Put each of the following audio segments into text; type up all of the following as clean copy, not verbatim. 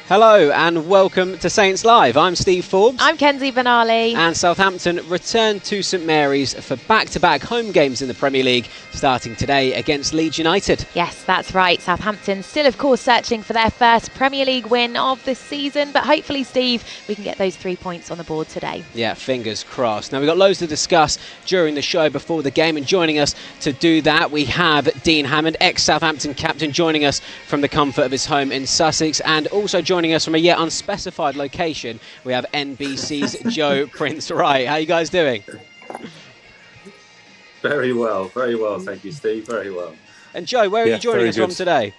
Hello and welcome to Saints Live. I'm Steve Forbes. I'm Kenzie Benali. And Southampton return to St Mary's for back-to-back home games in the Premier League, starting today against Leeds United. Yes, that's right. Southampton still, of course, searching for their first Premier League win of the season. But hopefully, Steve, we can get those 3 points on the board today. Yeah, fingers crossed. Now, we've got loads to discuss during the show before the game. And joining us to do that, we have Dean Hammond, ex-Southampton captain, joining us from the comfort of his home in Sussex. And also joining us from a yet unspecified location, we have NBC's Joe Prince-Wright. How are you guys doing? Very well, thank you, Steve. Very well. And Joe, where are you joining us from today?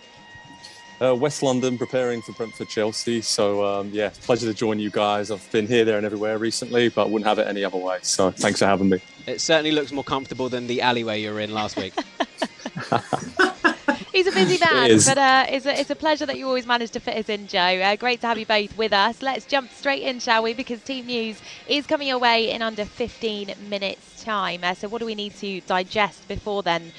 West London, preparing for Brentford Chelsea. So, pleasure to join you guys. I've been here, there and everywhere recently, but wouldn't have it any other way. So thanks for having me. It certainly looks more comfortable than the alleyway you were in last week. He's a busy man, but it's a pleasure that you always manage to fit us in, Joe. Great to have you both with us. Let's jump straight in, shall we? Because team news is coming your way in under 15 minutes' time. So what do we need to digest before then?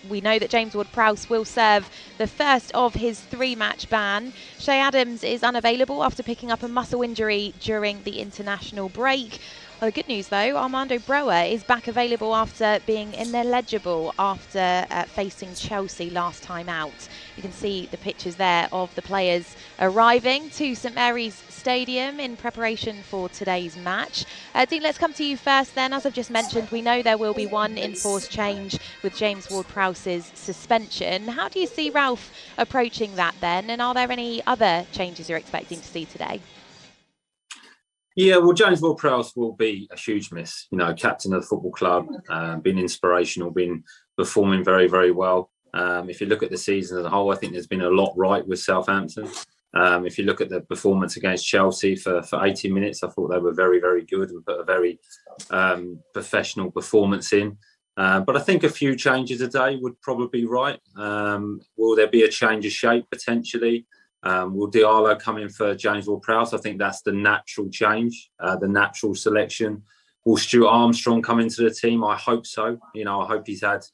We know that James Ward-Prowse will serve the first of his 3-match ban. Shea Adams is unavailable after picking up a muscle injury during the international break. Well, the good news, though, Armando Broja is back available after being ineligible after facing Chelsea last time out. You can see the pictures there of the players arriving to St Mary's Stadium in preparation for today's match. Dean, let's come to you first then. As I've just mentioned, we know there will be one enforced change with James Ward-Prowse's suspension. How do you see Ralph approaching that then? And are there any other changes you're expecting to see today? Yeah, well, James Ward-Prowse will be a huge miss. You know, captain of the football club, been inspirational, been performing very, very well. If you look at the season as a whole, I think there's been a lot right with Southampton. If you look at the performance against Chelsea for 80 minutes, I thought they were very, very good and put a very professional performance in. But I think a few changes a day would probably be right. Will there be a change of shape potentially? Will Diallo come in for James Ward-Prowse? I think that's the natural change, the natural selection. Will Stuart Armstrong come into the team? I hope so. You know, I hope he's had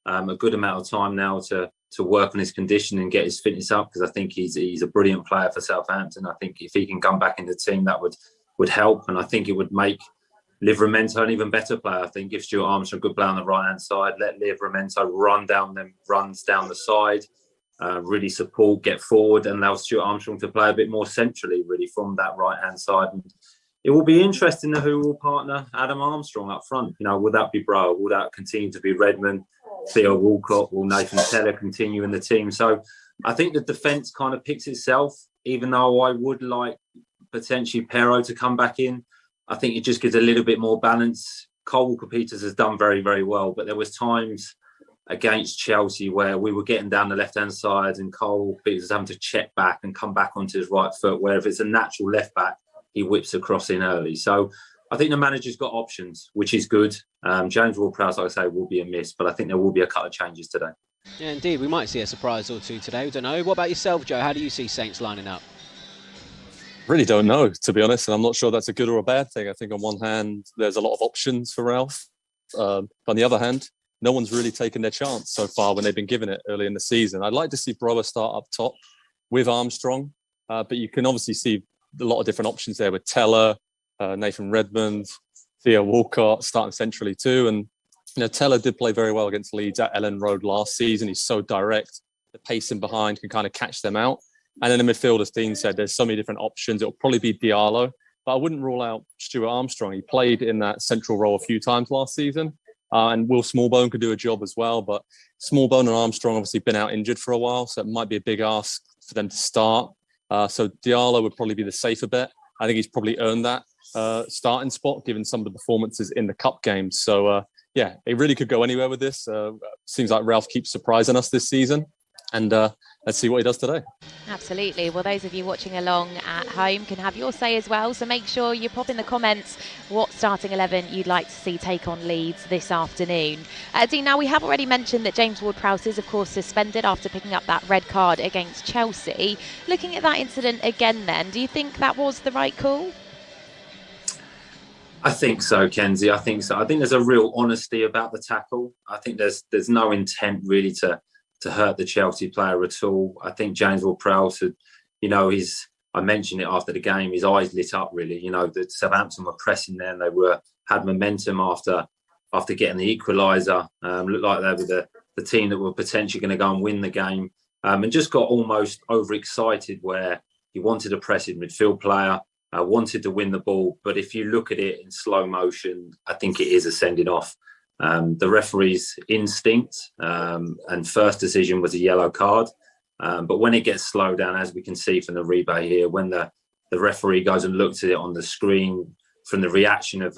a good amount of time now to work on his condition and get his fitness up, because I think he's a brilliant player for Southampton. I think if he can come back in the team, that would help, and I think it would make Livramento an even better player. I think if Stuart Armstrong could play on the right-hand side, let Livramento runs down the side, really support, get forward, and allow Stuart Armstrong to play a bit more centrally, really, from that right-hand side. And it will be interesting who will partner Adam Armstrong up front. You know, will that be Broja? Will that continue to be Redmond? Theo Walcott? Will Nathan Tella continue in the team? So I think the defence kind of picks itself, even though I would like potentially Pero to come back in. I think it just gives a little bit more balance. Cole Walker-Peters has done very, very well, but there was times against Chelsea where we were getting down the left-hand side and Cole Peters was having to check back and come back onto his right foot, where if it's a natural left-back, he whips across in early. So I think the manager's got options, which is good. James Ward-Prowse, like I say, will be a miss, but I think there will be a couple of changes today. Yeah, indeed. We might see a surprise or two today. We don't know. What about yourself, Joe? How do you see Saints lining up? Really don't know, to be honest, and I'm not sure that's a good or a bad thing. I think on one hand, there's a lot of options for Ralph. On the other hand, no one's really taken their chance so far when they've been given it early in the season. I'd like to see Broja start up top with Armstrong, but you can obviously see a lot of different options there with Teller, Nathan Redmond, Theo Walcott starting centrally too. And you know, Teller did play very well against Leeds at Ellen Road last season. He's so direct, the pacing behind can kind of catch them out. And then the midfield, as Dean said, there's so many different options. It'll probably be Diallo, but I wouldn't rule out Stuart Armstrong. He played in that central role a few times last season. And Will Smallbone could do a job as well, but Smallbone and Armstrong obviously been out injured for a while, so it might be a big ask for them to start. So Diallo would probably be the safer bet. I think he's probably earned that starting spot, given some of the performances in the cup games. So, it really could go anywhere with this. Seems like Ralph keeps surprising us this season. And let's see what he does today. Absolutely. Well, those of you watching along at home can have your say as well. So make sure you pop in the comments what starting 11 you'd like to see take on Leeds this afternoon. Dean, now we have already mentioned that James Ward-Prowse is, of course, suspended after picking up that red card against Chelsea. Looking at that incident again then, do you think that was the right call? I think so, Kenzie. I think so. I think there's a real honesty about the tackle. I think there's no intent really to hurt the Chelsea player at all. I think James Ward-Prowse, I I mentioned it after the game. His eyes lit up, really. You know, that Southampton were pressing there and they had momentum after getting the equaliser. Looked like they were the team that were potentially going to go and win the game, and just got almost overexcited where he wanted a pressing midfield player, wanted to win the ball. But if you look at it in slow motion, I think it is a sending off. The referee's instinct and first decision was a yellow card. But when it gets slowed down, as we can see from the replay here, when the referee goes and looks at it on the screen, from the reaction of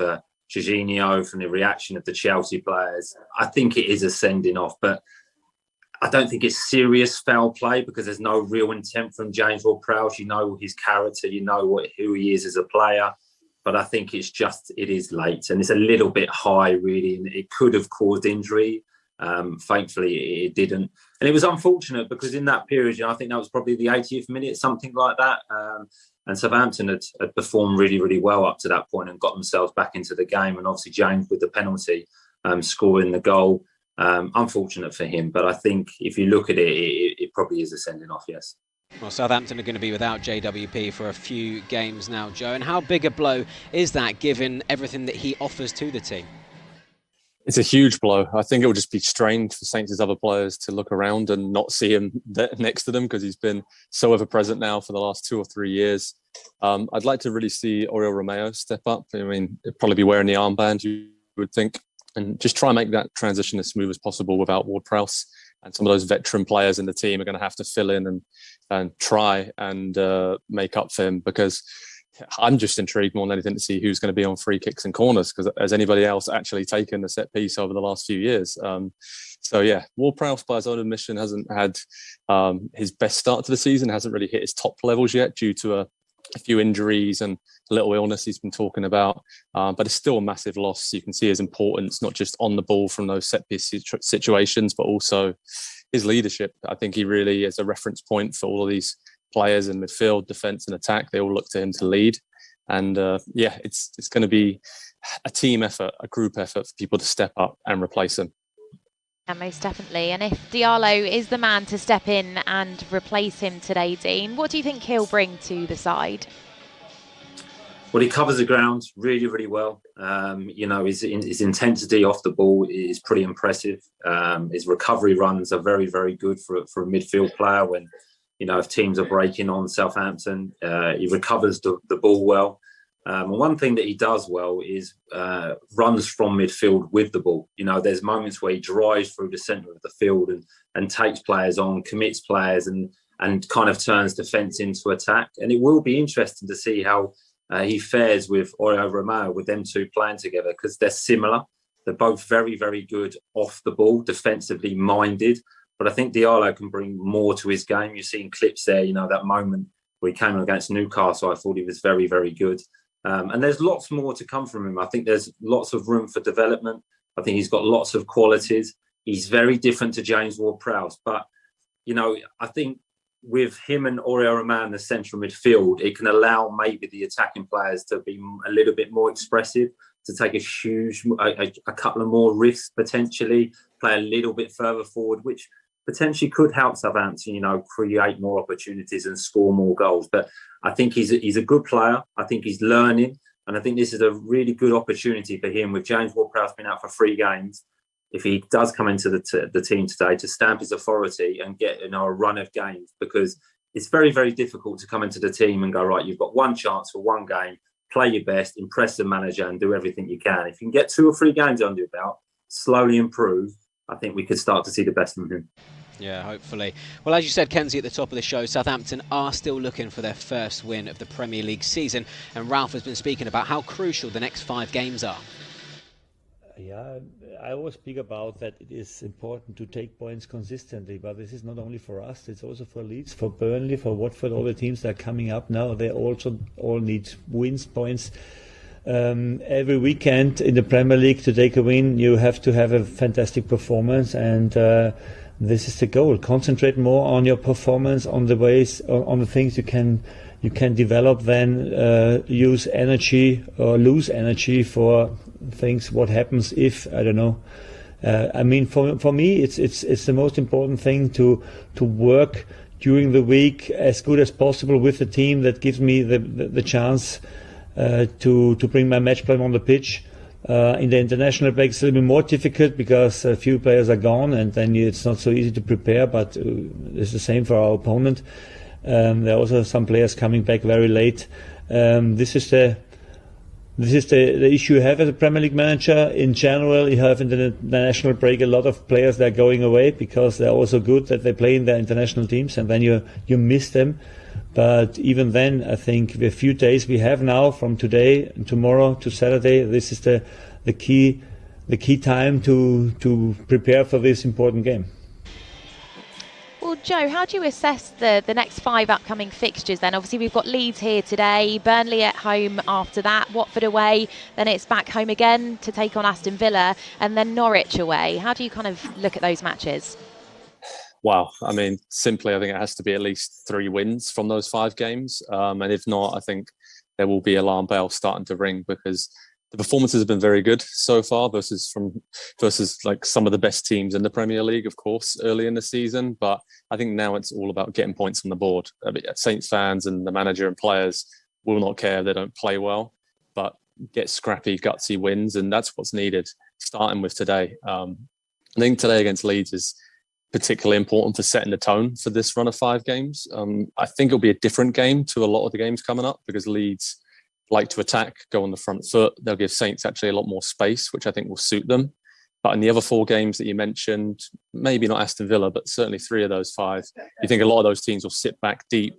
Jorginho, from the reaction of the Chelsea players, I think it is a sending off. But I don't think it's serious foul play because there's no real intent from James Ward-Prowse. You know his character, you know who he is as a player. But I think it is late and it's a little bit high, really, and it could have caused injury. Thankfully, it didn't. And it was unfortunate because in that period, I think that was probably the 80th minute, something like that. And Southampton had performed really, really well up to that point and got themselves back into the game. And obviously, James with the penalty, scoring the goal. Unfortunate for him. But I think if you look at it, it probably is a sending off, yes. Well, Southampton are going to be without JWP for a few games now, Joe. And how big a blow is that, given everything that he offers to the team? It's a huge blow. I think it will just be strange for Saints' other players to look around and not see him next to them because he's been so ever-present now for the last 2 or 3 years. I'd like to really see Oriol Romeo step up. I mean, he'd probably be wearing the armband, you would think, and just try and make that transition as smooth as possible without Ward-Prowse. And some of those veteran players in the team are going to have to fill in and try and make up for him, because I'm just intrigued more than anything to see who's going to be on free kicks and corners, because has anybody else actually taken a set piece over the last few years? So yeah, Ward-Prowse, by his own admission, hasn't had his best start to the season, hasn't really hit his top levels yet due to a few injuries and a little illness he's been talking about, but it's still a massive loss. You can see his importance, not just on the ball from those set piece situations, but also his leadership. I think he really is a reference point for all of these players in midfield, defence and attack. They all look to him to lead. And it's going to be a team effort, a group effort for people to step up and replace him. Yeah, most definitely. And if Diallo is the man to step in and replace him today, Dean, what do you think he'll bring to the side? Well, he covers the ground really, really well. His intensity off the ball is pretty impressive. His recovery runs are very, very good for a midfield player. When, if teams are breaking on Southampton, he recovers the ball well. And one thing that he does well is runs from midfield with the ball. There's moments where he drives through the centre of the field and takes players on, commits players and kind of turns defence into attack. And it will be interesting to see how he fares with Oriol Romeo, with them two playing together, because they're similar. They're both very, very good off the ball, defensively minded. But I think Diallo can bring more to his game. You've seen clips there, that moment where he came against Newcastle. I thought he was very, very good. And there's lots more to come from him. I think there's lots of room for development. I think he's got lots of qualities. He's very different to James Ward-Prowse. But, I think with him and Oriol Romeo in the central midfield, it can allow maybe the attacking players to be a little bit more expressive, to take a couple of more risks potentially, play a little bit further forward, which potentially could help Southampton, create more opportunities and score more goals. But I think he's a good player. I think he's learning. And I think this is a really good opportunity for him, with James Ward-Prowse being out for 3 games. If he does come into the team today, to stamp his authority and get a run of games, because it's very, very difficult to come into the team and go, right, you've got one chance for one game, play your best, impress the manager and do everything you can. If you can get 2 or 3 games under your belt, slowly improve, I think we could start to see the best from him. Yeah, hopefully. Well, as you said, Kenzie, at the top of the show, Southampton are still looking for their first win of the Premier League season. And Ralph has been speaking about how crucial the next 5 games are. Yeah, I always speak about that it is important to take points consistently, but this is not only for us, it's also for Leeds, for Burnley, for Watford, all the teams that are coming up now. They also all need wins, points. Every weekend in the Premier League, to take a win, you have to have a fantastic performance, and this is the goal. Concentrate more on your performance, on the ways, on the things you can develop, then use energy or lose energy for things. What happens if, I don't know. For me, it's the most important thing to work during the week as good as possible with the team that gives me the chance to bring my match plan on the pitch. In the international break, it's a little bit more difficult because a few players are gone, and then it's not so easy to prepare. But it's the same for our opponent. There are also some players coming back very late. This is the issue you have as a Premier League manager. In general, you have in the national break a lot of players that are going away because they're also good that they play in their international teams, and then you miss them. But even then, I think the few days we have now, from today and tomorrow to Saturday, this is the key time to prepare for this important game. Well, Joe, how do you assess the next 5 upcoming fixtures then? Obviously, we've got Leeds here today, Burnley at home after that, Watford away, then it's back home again to take on Aston Villa, and then Norwich away. How do you kind of look at those matches? Wow. I mean, simply, I think it has to be at least 3 wins from those 5 games. And if not, I think there will be alarm bells starting to ring because the performances have been very good so far versus like some of the best teams in the Premier League, of course, early in the season. But I think now it's all about getting points on the board. I mean, Saints fans and the manager and players will not care if they don't play well, but get scrappy, gutsy wins. And that's what's needed, starting with today. I think today against Leeds is particularly important for setting the tone for this run of 5 games. I think it'll be a different game to a lot of the games coming up because Leeds like to attack, go on the front foot. They'll give Saints actually a lot more space, which I think will suit them. But in the other 4 games that you mentioned, maybe not Aston Villa, but certainly 3 of those 5, you think a lot of those teams will sit back deep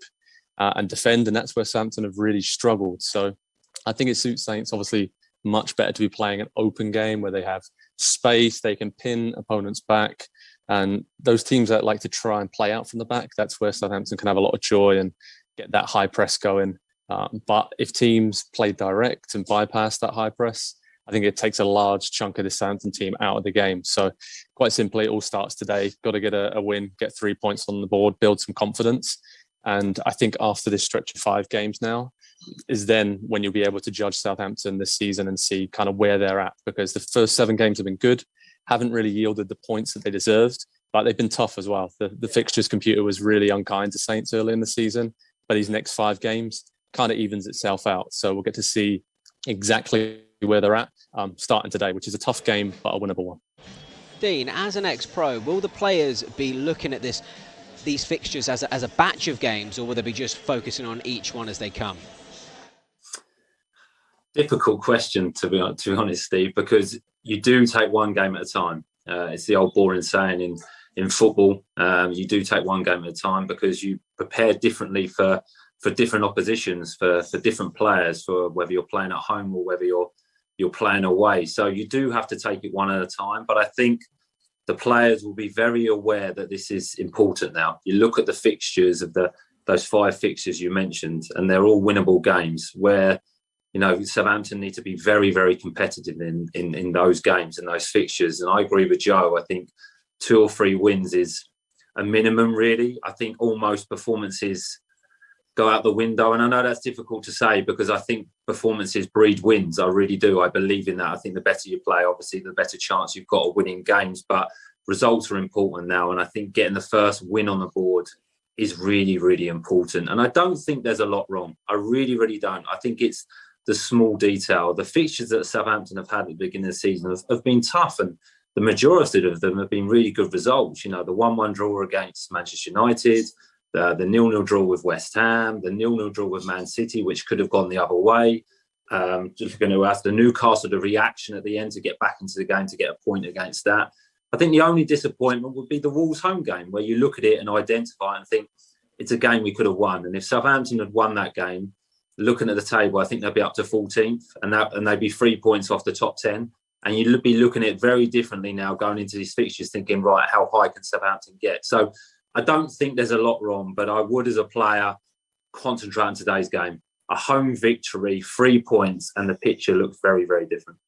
and defend, and that's where Southampton have really struggled. So I think it suits Saints obviously much better to be playing an open game where they have space, they can pin opponents back. And those teams that like to try and play out from the back, that's where Southampton can have a lot of joy and get that high press going. But if teams play direct and bypass that high press, I think it takes a large chunk of the Southampton team out of the game. So quite simply, it all starts today. Got to get a win, get 3 points on the board, build some confidence. And I think after this stretch of 5 games now is then when you'll be able to judge Southampton this season and see kind of where they're at, because the first 7 games have been good, haven't really yielded the points that they deserved, but they've been tough as well. The fixtures computer was really unkind to Saints early in the season, but these next 5 games kind of evens itself out. So we'll get to see exactly where they're at starting today, which is a tough game, but a winnable one. Dean, as an ex-pro, will the players be looking at these fixtures as a batch of games, or will they be just focusing on each one as they come? Difficult question, to be honest, Steve, because you do take one game at a time. It's the old boring saying in football. You do take one game at a time because you prepare differently for different oppositions, for different players, for whether you're playing at home or whether you're playing away. So you do have to take it one at a time. But I think the players will be very aware that this is important now. You look at the fixtures of those 5 fixtures you mentioned, and they're all winnable games where, you know, Southampton need to be very, very competitive in those games and those fixtures. And I agree with Joe. I think 2 or 3 wins is a minimum, really. I think almost performances go out the window. And I know that's difficult to say because I think performances breed wins. I really do. I believe in that. I think the better you play, obviously, the better chance you've got of winning games. But results are important now. And I think getting the first win on the board is really, really important. And I don't think there's a lot wrong. I really, really don't. I think it's the small detail. The fixtures that Southampton have had at the beginning of the season have been tough, and the majority of them have been really good results. You know, the 1-1 draw against Manchester United, the 0-0 draw with West Ham, the 0-0 draw with Man City, which could have gone the other way. Just going to ask the Newcastle, the reaction at the end to get back into the game to get a point against that. I think the only disappointment would be the Wolves home game, where you look at it and identify and think it's a game we could have won. And if Southampton had won that game, looking at the table, I think they'd be up to 14th, and they'd be 3 points off the top 10. And you'd be looking at it very differently now going into these fixtures, thinking, right, how high can Southampton get? So I don't think there's a lot wrong, but I would, as a player, concentrate on today's game. A home victory, 3 points, and the picture looks very, very different.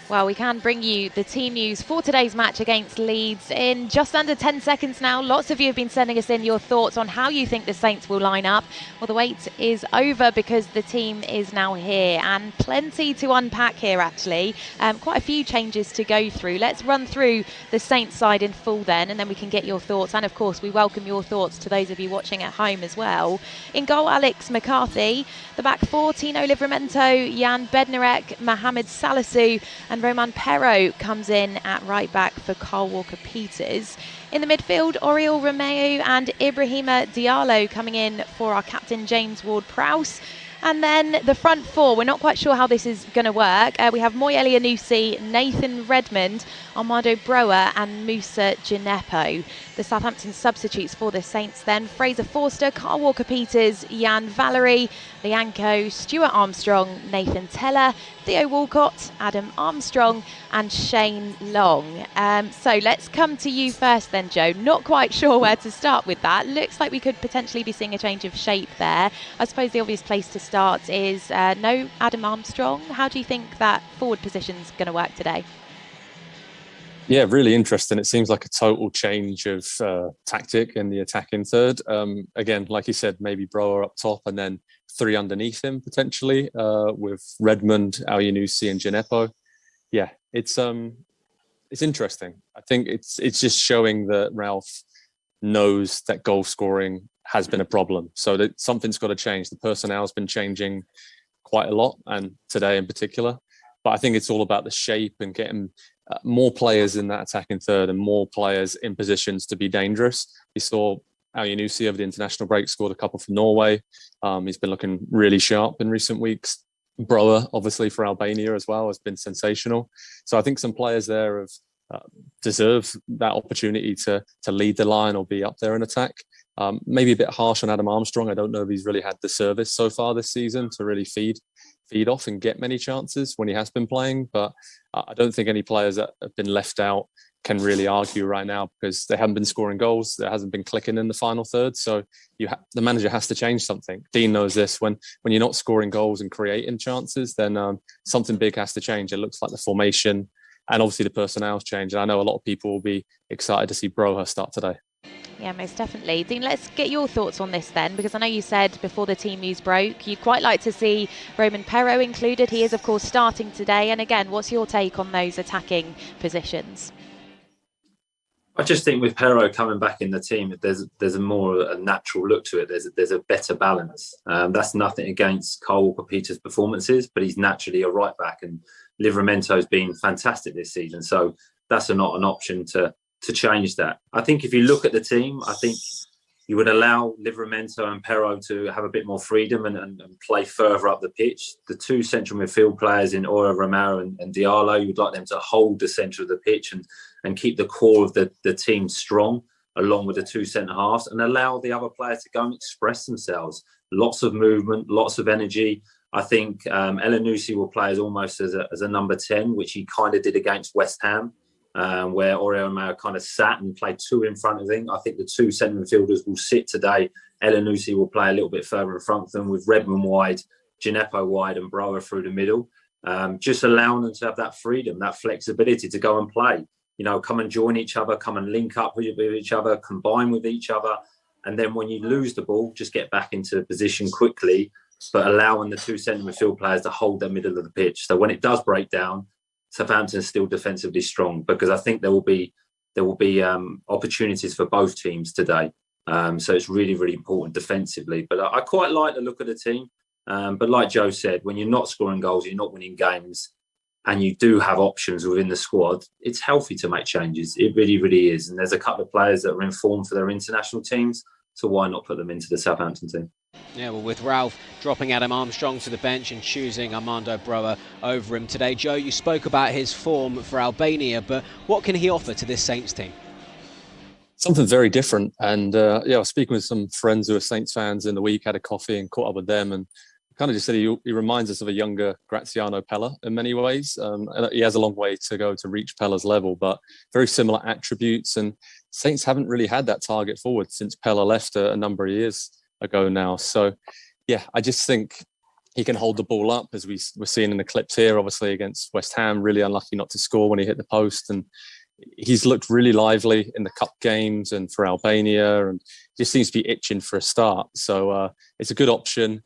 Well, we can bring you the team news for today's match against Leeds in just under 10 seconds now. Lots of you have been sending us in your thoughts on how you think the Saints will line up. Well, the wait is over because the team is now here, and plenty to unpack here, actually. Quite a few changes to go through. Let's run through the Saints side in full then, and then we can get your thoughts. And, of course, we welcome your thoughts to those of you watching at home as well. In goal, Alex McCarthy. The back four, Tino Livramento, Jan Bednarek, Mohamed Salisu, and Roman Perraud comes in at right back for Kyle Walker-Peters. In the midfield, Oriol Romeu and Ibrahima Diallo coming in for our captain James Ward-Prowse. And then the front four, we're not quite sure how this is going to work. We have Moy Elyounoussi, Nathan Redmond, Armando Broa and Moussa Djenepo. The Southampton substitutes for the Saints then: Fraser Forster, Kyle Walker-Peters, Jan Valery, Lianco, Stuart Armstrong, Nathan Teller, Theo Walcott, Adam Armstrong and Shane Long. So let's come to you first then, Joe. Not quite sure where to start with that. Looks like we could potentially be seeing a change of shape there. I suppose the obvious place to start is no Adam Armstrong. How do you think that forward position's going to work today? Yeah, really interesting. It seems like a total change of tactic in the attacking third. Again, like you said, maybe Brower up top and then three underneath him potentially, with Redmond, Elyounoussi and Djenepo. Yeah, it's interesting. I think it's just showing that Ralph knows that goal scoring has been a problem. So that something's got to change. The personnel's been changing quite a lot, and today in particular. But I think it's all about the shape and getting more players in that attacking third and more players in positions to be dangerous. We saw Elyounoussi over the international break scored a couple for Norway. He's been looking really sharp in recent weeks. Broa, obviously for Albania as well, has been sensational. So I think some players there have deserve that opportunity to lead the line or be up there in attack. Maybe a bit harsh on Adam Armstrong. I don't know if he's really had the service so far this season to really feed off and get many chances when he has been playing. But I don't think any players that have been left out can really argue right now because they haven't been scoring goals. There hasn't been clicking in the final third. So the manager has to change something. Dean knows this. When you're not scoring goals and creating chances, then something big has to change. It looks like the formation and obviously the personnel's changed. And I know a lot of people will be excited to see Broha start today. Yeah, most definitely. Dean, let's get your thoughts on this then, because I know you said before the team news broke, you'd quite like to see Roman Perraud included. He is, of course, starting today. And again, what's your take on those attacking positions? I just think with Perraud coming back in the team, there's a more a natural look to it. There's a better balance. That's nothing against Kyle Walker-Peters' performances, but he's naturally a right back, and Livramento's been fantastic this season. So that's not an option to change that. I think if you look at the team, I think you would allow Livramento and Perraud to have a bit more freedom and play further up the pitch. The two central midfield players in Oriol Romeu and Diallo, you would like them to hold the centre of the pitch and keep the core of the team strong, along with the two centre-halves, and allow the other players to go and express themselves. Lots of movement, lots of energy. I think Elyounoussi will play almost as a number 10, which he kind of did against West Ham, where Oriol Romeu kind of sat and played two in front of him. I think the two centre midfielders will sit today. Elyounoussi will play a little bit further in front of them, with Redmond wide, Djenepo wide and Broa through the middle. Just allowing them to have that freedom, that flexibility to go and play. You know, come and join each other, come and link up with each other, combine with each other. And then when you lose the ball, just get back into position quickly, but allowing the two centre midfield players to hold the middle of the pitch. So when it does break down, Southampton is still defensively strong, because I think there will be opportunities for both teams today. So it's really, really important defensively. But I quite like the look of the team. But like Joe said, when you're not scoring goals, you're not winning games, and you do have options within the squad, it's healthy to make changes. It really, really is. And there's a couple of players that are in form for their international teams, so why not put them into the Southampton team? Yeah, well, with Ralph dropping Adam Armstrong to the bench and choosing Armando Broa over him today. Joe, you spoke about his form for Albania, but what can he offer to this Saints team? Something very different. And I was speaking with some friends who are Saints fans in the week, had a coffee and caught up with them, and kind of just said he reminds us of a younger Graziano Pella in many ways. And he has a long way to go to reach Pella's level, but very similar attributes. And Saints haven't really had that target forward since Pella left a number of years ago now. So, yeah, I just think he can hold the ball up, as we're seeing in the clips here, obviously against West Ham, really unlucky not to score when he hit the post. And he's looked really lively in the cup games and for Albania, and just seems to be itching for a start. So it's a good option,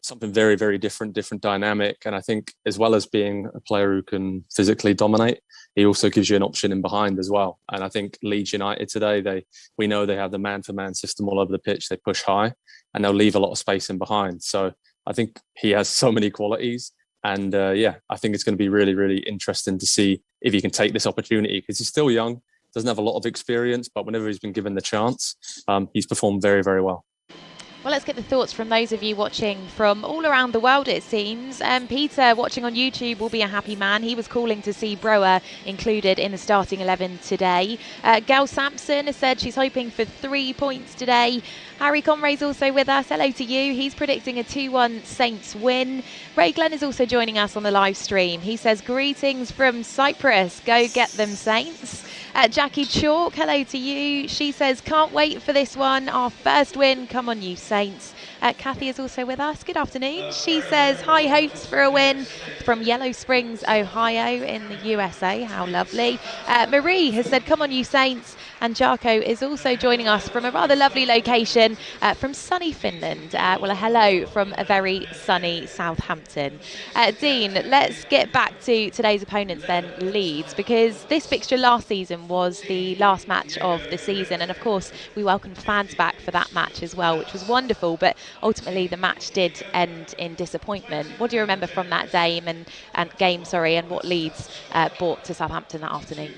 something very, very different dynamic. And I think as well as being a player who can physically dominate, he also gives you an option in behind as well. And I think Leeds United today, we know they have the man-for-man system all over the pitch. They push high and they'll leave a lot of space in behind. So I think he has so many qualities. And I think it's going to be really, really interesting to see if he can take this opportunity, because he's still young, doesn't have a lot of experience, but whenever he's been given the chance, he's performed very, very well. Well, let's get the thoughts from those of you watching from all around the world, it seems. Peter, watching on YouTube, will be a happy man. He was calling to see Brower included in the starting 11 today. Gail Sampson has said she's hoping for 3 points today. Harry Conray's also with us. Hello to you. He's predicting a 2-1 Saints win. Ray Glenn is also joining us on the live stream. He says, greetings from Cyprus. Go get them, Saints. Jackie Chalk, hello to you. She says, can't wait for this one. Our first win. Come on, you Saints. Kathy is also with us. Good afternoon. She says, high hopes for a win from Yellow Springs, Ohio in the USA. How lovely. Marie has said, come on, you Saints. And Jarko is also joining us from a rather lovely location from sunny Finland. Well, a hello from a very sunny Southampton. Dean, let's get back to today's opponents then, Leeds, because this fixture last season was the last match of the season. And of course, we welcomed fans back for that match as well, which was wonderful. But ultimately, the match did end in disappointment. What do you remember from that game and what Leeds brought to Southampton that afternoon?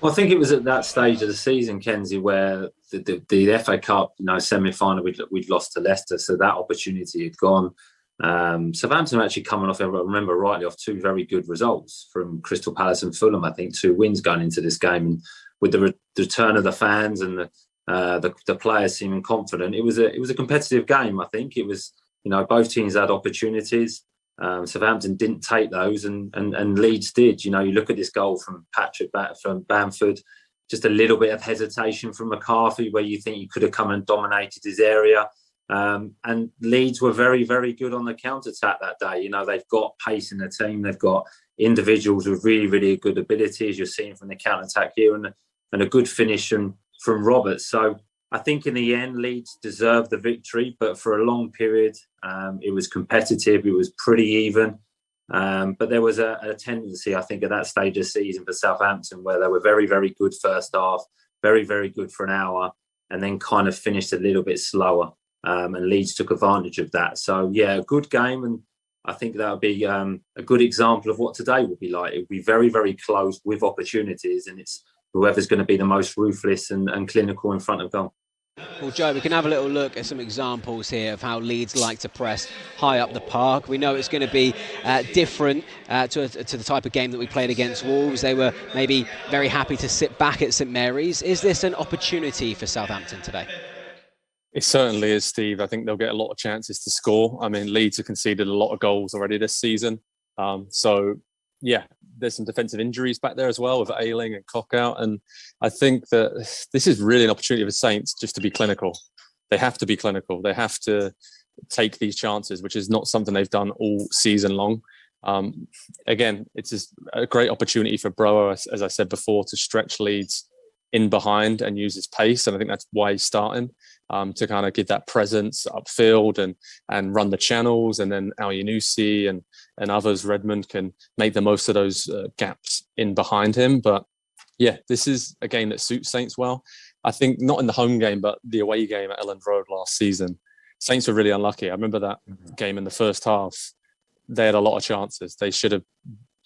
Well, I think it was at that stage of the season, Kenzie, where the FA Cup, semi-final, we'd lost to Leicester, so that opportunity had gone. Southampton actually coming off, if I remember rightly, off 2 very good results from Crystal Palace and Fulham. I think 2 wins going into this game, and with the return of the fans and the players seeming confident, it was a competitive game. I think it was, both teams had opportunities. Southampton didn't take those, and Leeds did. You look at this goal from Patrick from Bamford, just a little bit of hesitation from McCarthy, where you think he could have come and dominated his area. And Leeds were very, very good on the counter-attack that day. They've got pace in the team. They've got individuals with really, really good abilities. You're seeing from the counter-attack here, and a good finish from Roberts. So I think in the end, Leeds deserved the victory, but for a long period, it was competitive. It was pretty even. But there was a tendency, I think, at that stage of the season for Southampton, where they were very, very good first half, very, very good for an hour, and then kind of finished a little bit slower. And Leeds took advantage of that. So, a good game. And I think that would be a good example of what today will be like. It will be very, very close with opportunities, and it's whoever's going to be the most ruthless and clinical in front of goal. Well, Joe, we can have a little look at some examples here of how Leeds like to press high up the park. We know it's going to be different to the type of game that we played against Wolves. They were maybe very happy to sit back at St Mary's. Is this an opportunity for Southampton today? It certainly is, Steve. I think they'll get a lot of chances to score. I mean, Leeds have conceded a lot of goals already this season. There's some defensive injuries back there as well with Ayling and Cockout. And I think that this is really an opportunity for Saints just to be clinical. They have to be clinical. They have to take these chances, which is not something they've done all season long. Again, it's just a great opportunity for Brower, as I said before, to stretch Leeds in behind and use his pace. And I think that's why he's starting, to kind of give that presence upfield and run the channels. And then Al Yunusi and others, Redmond, can make the most of those gaps in behind him. But this is a game that suits Saints well. I think not in the home game, but the away game at Elland Road last season, Saints were really unlucky. I remember that game in the first half. They had a lot of chances. They should have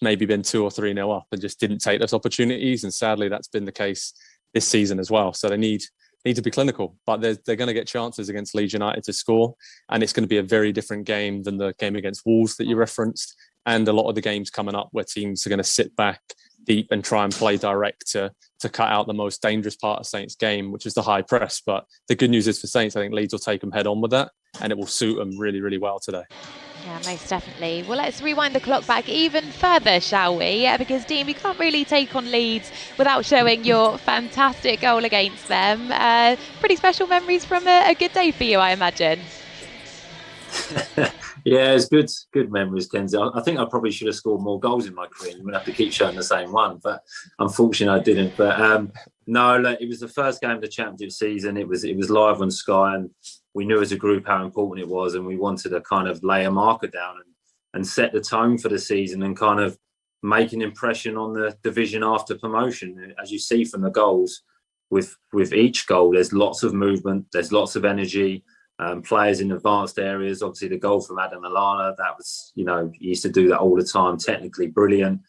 maybe been 2 or 3-0 up and just didn't take those opportunities. And sadly, that's been the case this season as well. So they need to be clinical, but they're going to get chances against Leeds United to score. And it's going to be a very different game than the game against Wolves that you referenced. And a lot of the games coming up where teams are going to sit back deep and try and play direct to cut out the most dangerous part of Saints' game, which is the high press. But the good news is for Saints, I think Leeds will take them head on with that, and it will suit them really, really well today. Yeah, most definitely. Well, let's rewind the clock back even further, shall we? Because, Dean, we can't really take on Leeds without showing your fantastic goal against them. Pretty special memories from a good day for you, I imagine. Yeah, it's good memories, Kenzie. I think I probably should have scored more goals in my career. You wouldn't have to keep showing the same one, but unfortunately I didn't. But no, look, it was the first game of the championship season. It was live on Sky, and we knew as a group how important it was, and we wanted to kind of lay a marker down and set the tone for the season and kind of make an impression on the division after promotion. As you see from the goals, with each goal, there's lots of movement, there's lots of energy. Players in advanced areas. Obviously, the goal from Adam Lallana, that was, he used to do that all the time, technically brilliant.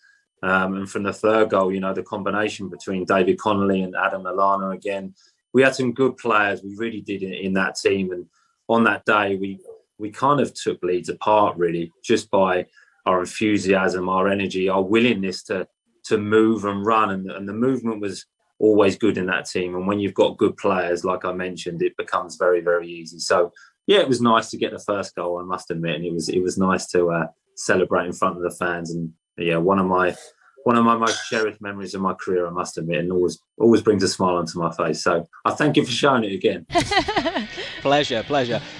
And from the third goal, the combination between David Connolly and Adam Lallana again, we had some good players. We really did in that team. And on that day, we kind of took Leeds apart, really, just by our enthusiasm, our energy, our willingness to move and run. And the movement was always good in that team, and when you've got good players, like I mentioned, it becomes very, very easy. So yeah, it was nice to get the first goal, I must admit, and it was nice to celebrate in front of the fans. And yeah, one of my most cherished memories of my career, I must admit, and always brings a smile onto my face. So I thank you for showing it again. Pleasure.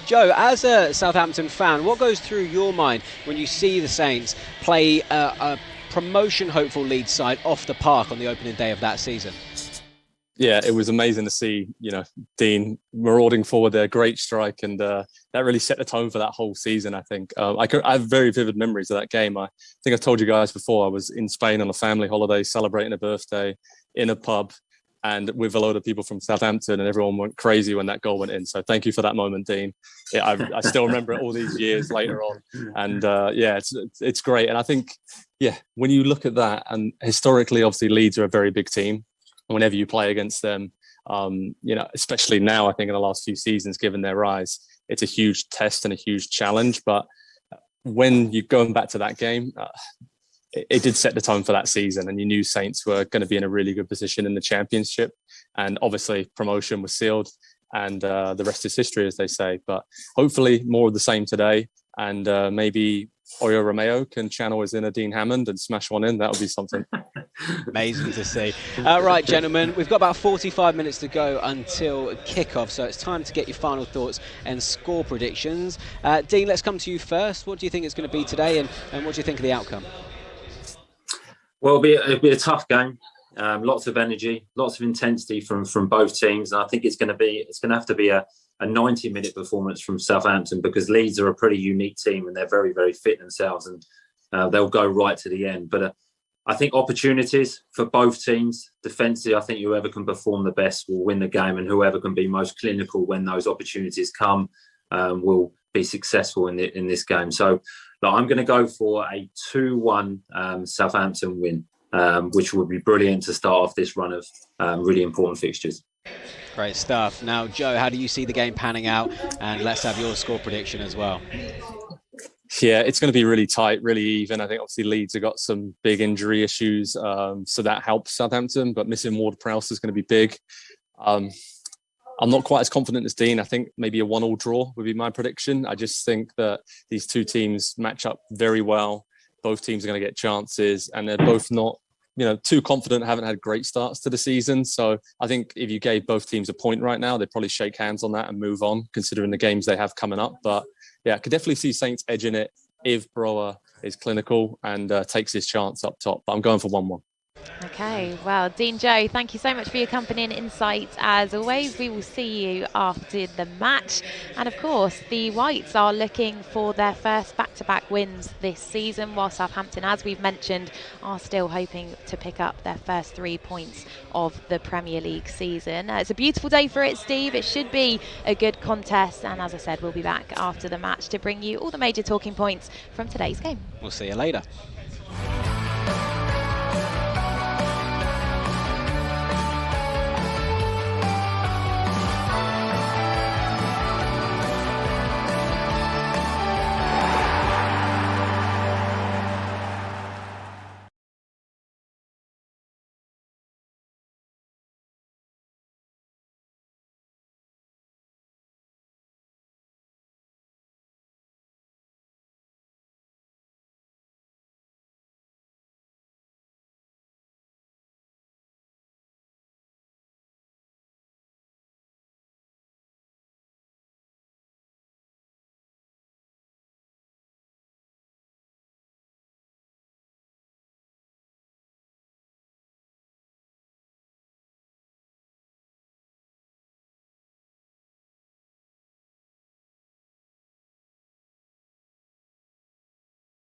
Joe, as a Southampton fan, what goes through your mind when you see the Saints play a promotion hopeful Leeds side off the park on the opening day of that season? Yeah, it was amazing to see, Dean marauding forward there, great strike, and that really set the tone for that whole season, I think. I have very vivid memories of that game. I think I've told you guys before, I was in Spain on a family holiday, celebrating a birthday in a pub, and with a load of people from Southampton, and everyone went crazy when that goal went in. So thank you for that moment, Dean. Yeah, I still remember it all these years later on. And it's great. And I think, when you look at that, and historically, obviously, Leeds are a very big team. Whenever you play against them, especially now, I think in the last few seasons, given their rise, it's a huge test and a huge challenge. But when you're going back to that game, it did set the tone for that season, and you knew Saints were going to be in a really good position in the Championship. And obviously promotion was sealed, and the rest is history, as they say. But hopefully more of the same today, and maybe Oyo Romeo can channel his inner Dean Hammond and smash one in. That would be something. Amazing to see. Right, gentlemen, we've got about 45 minutes to go until kickoff, so it's time to get your final thoughts and score predictions. Dean, let's come to you first. What do you think it's going to be today, and what do you think of the outcome? Well, it'll be a tough game. Lots of energy, lots of intensity from both teams, and I think it's going to have to be a 90-minute performance from Southampton, because Leeds are a pretty unique team and they're very, very fit themselves, and they'll go right to the end. But I think opportunities for both teams. Defensively, I think whoever can perform the best will win the game, and whoever can be most clinical when those opportunities come will be successful in this game. So I'm going to go for a 2-1 Southampton win, which would be brilliant to start off this run of really important fixtures. Great stuff. Now, Joe, how do you see the game panning out? And let's have your score prediction as well. Yeah, it's going to be really tight, really even. I think obviously Leeds have got some big injury issues, so that helps Southampton, but missing Ward-Prowse is going to be big. I'm not quite as confident as Dean. I think maybe a 1-1 draw would be my prediction. I just think that these two teams match up very well. Both teams are going to get chances, and they're both not too confident, haven't had great starts to the season. So I think if you gave both teams a point right now, they'd probably shake hands on that and move on, considering the games they have coming up. But yeah, I could definitely see Saints edging it if Brower is clinical and takes his chance up top. But I'm going for 1-1. Okay, well, Dean, Joe, thank you so much for your company and insights. As always, we will see you after the match. And of course, the Whites are looking for their first back-to-back wins this season, while Southampton, as we've mentioned, are still hoping to pick up their first 3 points of the Premier League season. It's a beautiful day for it, Steve. It should be a good contest. And as I said, we'll be back after the match to bring you all the major talking points from today's game. We'll see you later.